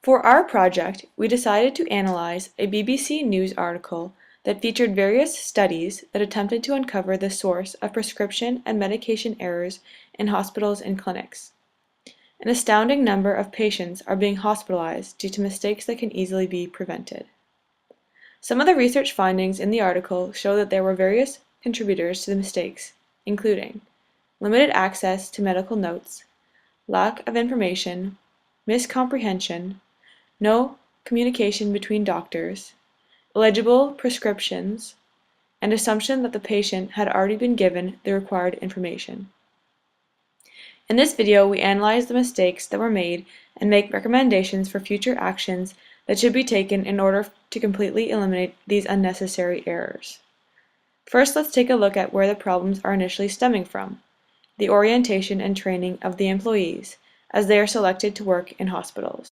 For our project, we decided to analyze a BBC News article that featured various studies that attempted to uncover the source of prescription and medication errors in hospitals and clinics. An astounding number of patients are being hospitalized due to mistakes that can easily be prevented. Some of the research findings in the article show that there were various contributors to the mistakes, including limited access to medical notes, lack of information, miscomprehension, no communication between doctors, illegible prescriptions, and assumption that the patient had already been given the required information. In this video, we analyze the mistakes that were made and make recommendations for future actions that should be taken in order to completely eliminate these unnecessary errors. First, let's take a look at where the problems are initially stemming from: the orientation and training of the employees, as they are selected to work in hospitals.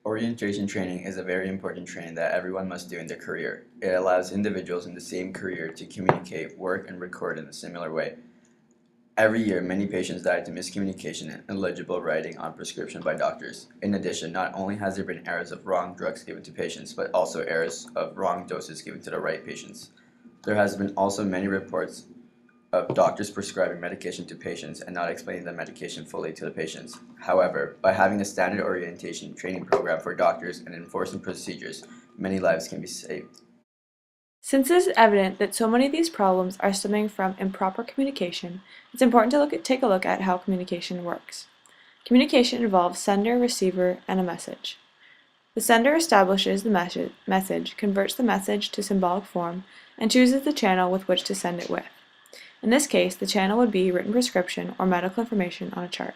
Orientation training is a very important training that everyone must do in their career. It allows individuals in the same career to communicate, work, and record in a similar way. Every year, many patients die to miscommunication and illegible writing on prescription by doctors. In addition, not only has there been errors of wrong drugs given to patients, but also errors of wrong doses given to the right patients. There has been also many reports of doctors prescribing medication to patients and not explaining the medication fully to the patients. However, by having a standard orientation training program for doctors and enforcing procedures, many lives can be saved. Since it is evident that so many of these problems are stemming from improper communication, it's important to take a look at how communication works. Communication involves sender, receiver, and a message. The sender establishes the message, converts the message to symbolic form, and chooses the channel with which to send it with. In this case, the channel would be written prescription or medical information on a chart.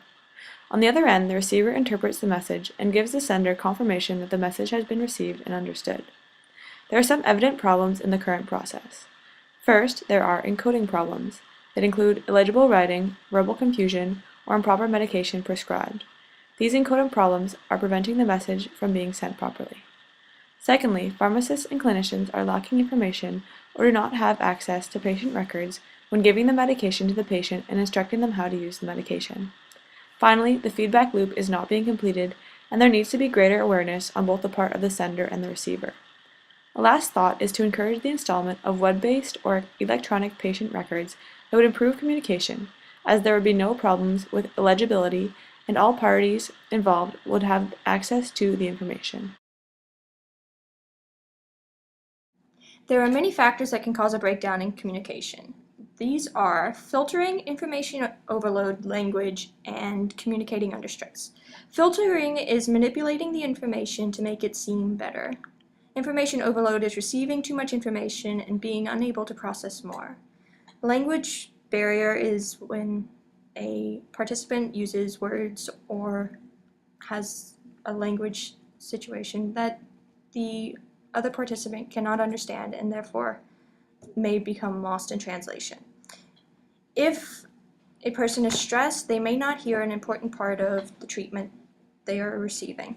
On the other end, the receiver interprets the message and gives the sender confirmation that the message has been received and understood. There are some evident problems in the current process. First, there are encoding problems that include illegible writing, verbal confusion, or improper medication prescribed. These encoding problems are preventing the message from being sent properly. Secondly, pharmacists and clinicians are lacking information or do not have access to patient records when giving the medication to the patient and instructing them how to use the medication. Finally, the feedback loop is not being completed, and there needs to be greater awareness on both the part of the sender and the receiver. A last thought is to encourage the installment of web-based or electronic patient records that would improve communication, as there would be no problems with illegibility and all parties involved would have access to the information. There are many factors that can cause a breakdown in communication. These are filtering, information overload, language, and communicating under stress. Filtering is manipulating the information to make it seem better. Information overload is receiving too much information and being unable to process more. Language barrier is when a participant uses words or has a language situation that the other participant cannot understand and therefore may become lost in translation. If a person is stressed, they may not hear an important part of the treatment they are receiving.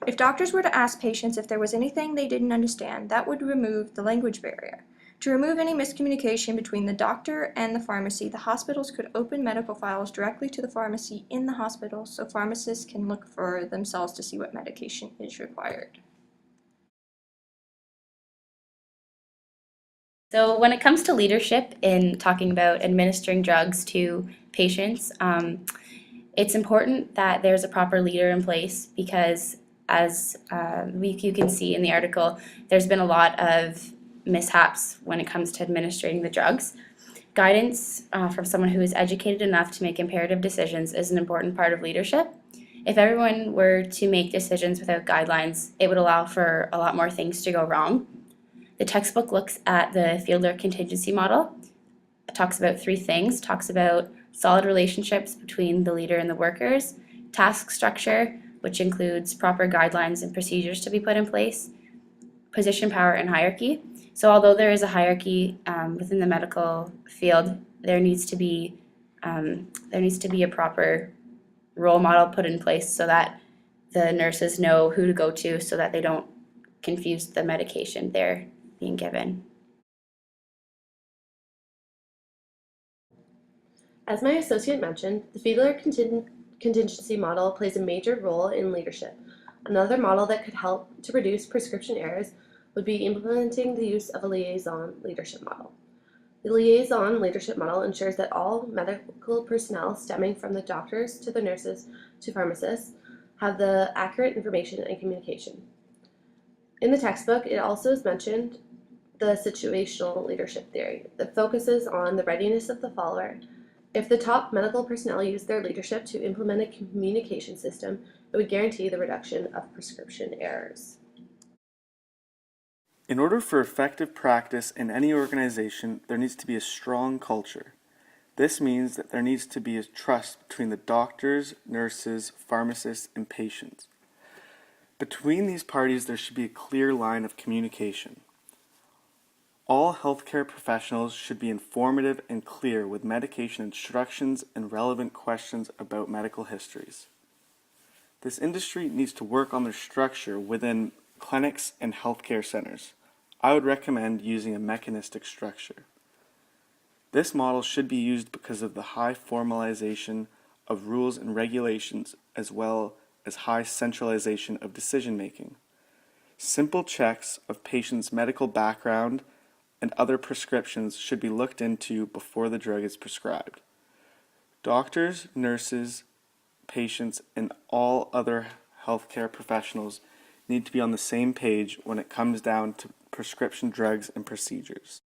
If doctors were to ask patients if there was anything they didn't understand, that would remove the language barrier. To remove any miscommunication between the doctor and the pharmacy, the hospitals could open medical files directly to the pharmacy in the hospital so pharmacists can look for themselves to see what medication is required. So when it comes to leadership in talking about administering drugs to patients, it's important that there's a proper leader in place because as you can see in the article, there's been a lot of mishaps when it comes to administering the drugs. Guidance from someone who is educated enough to make imperative decisions is an important part of leadership. If everyone were to make decisions without guidelines, it would allow for a lot more things to go wrong. The textbook looks at the Fiedler contingency model. It talks about three things. It talks about solid relationships between the leader and the workers, task structure, which includes proper guidelines and procedures to be put in place, position, power, and hierarchy. So although there is a hierarchy within the medical field, there needs to be a proper role model put in place so that the nurses know who to go to so that they don't confuse the medication they're being given. As my associate mentioned, the Fiedler contingency model plays a major role in leadership. Another model that could help to reduce prescription errors would be implementing the use of a liaison leadership model. The liaison leadership model ensures that all medical personnel, stemming from the doctors to the nurses to pharmacists, have the accurate information and communication. In the textbook, it also is mentioned the situational leadership theory that focuses on the readiness of the follower. If the top medical personnel use their leadership to implement a communication system, it would guarantee the reduction of prescription errors. In order for effective practice in any organization, there needs to be a strong culture. This means that there needs to be a trust between the doctors, nurses, pharmacists, and patients. Between these parties, there should be a clear line of communication. All healthcare professionals should be informative and clear with medication instructions and relevant questions about medical histories. This industry needs to work on their structure within clinics and healthcare centers. I would recommend using a mechanistic structure. This model should be used because of the high formalization of rules and regulations as well as high centralization of decision making. Simple checks of patients' medical background and other prescriptions should be looked into before the drug is prescribed. Doctors, nurses, patients, and all other healthcare professionals need to be on the same page when it comes down to prescription drugs and procedures.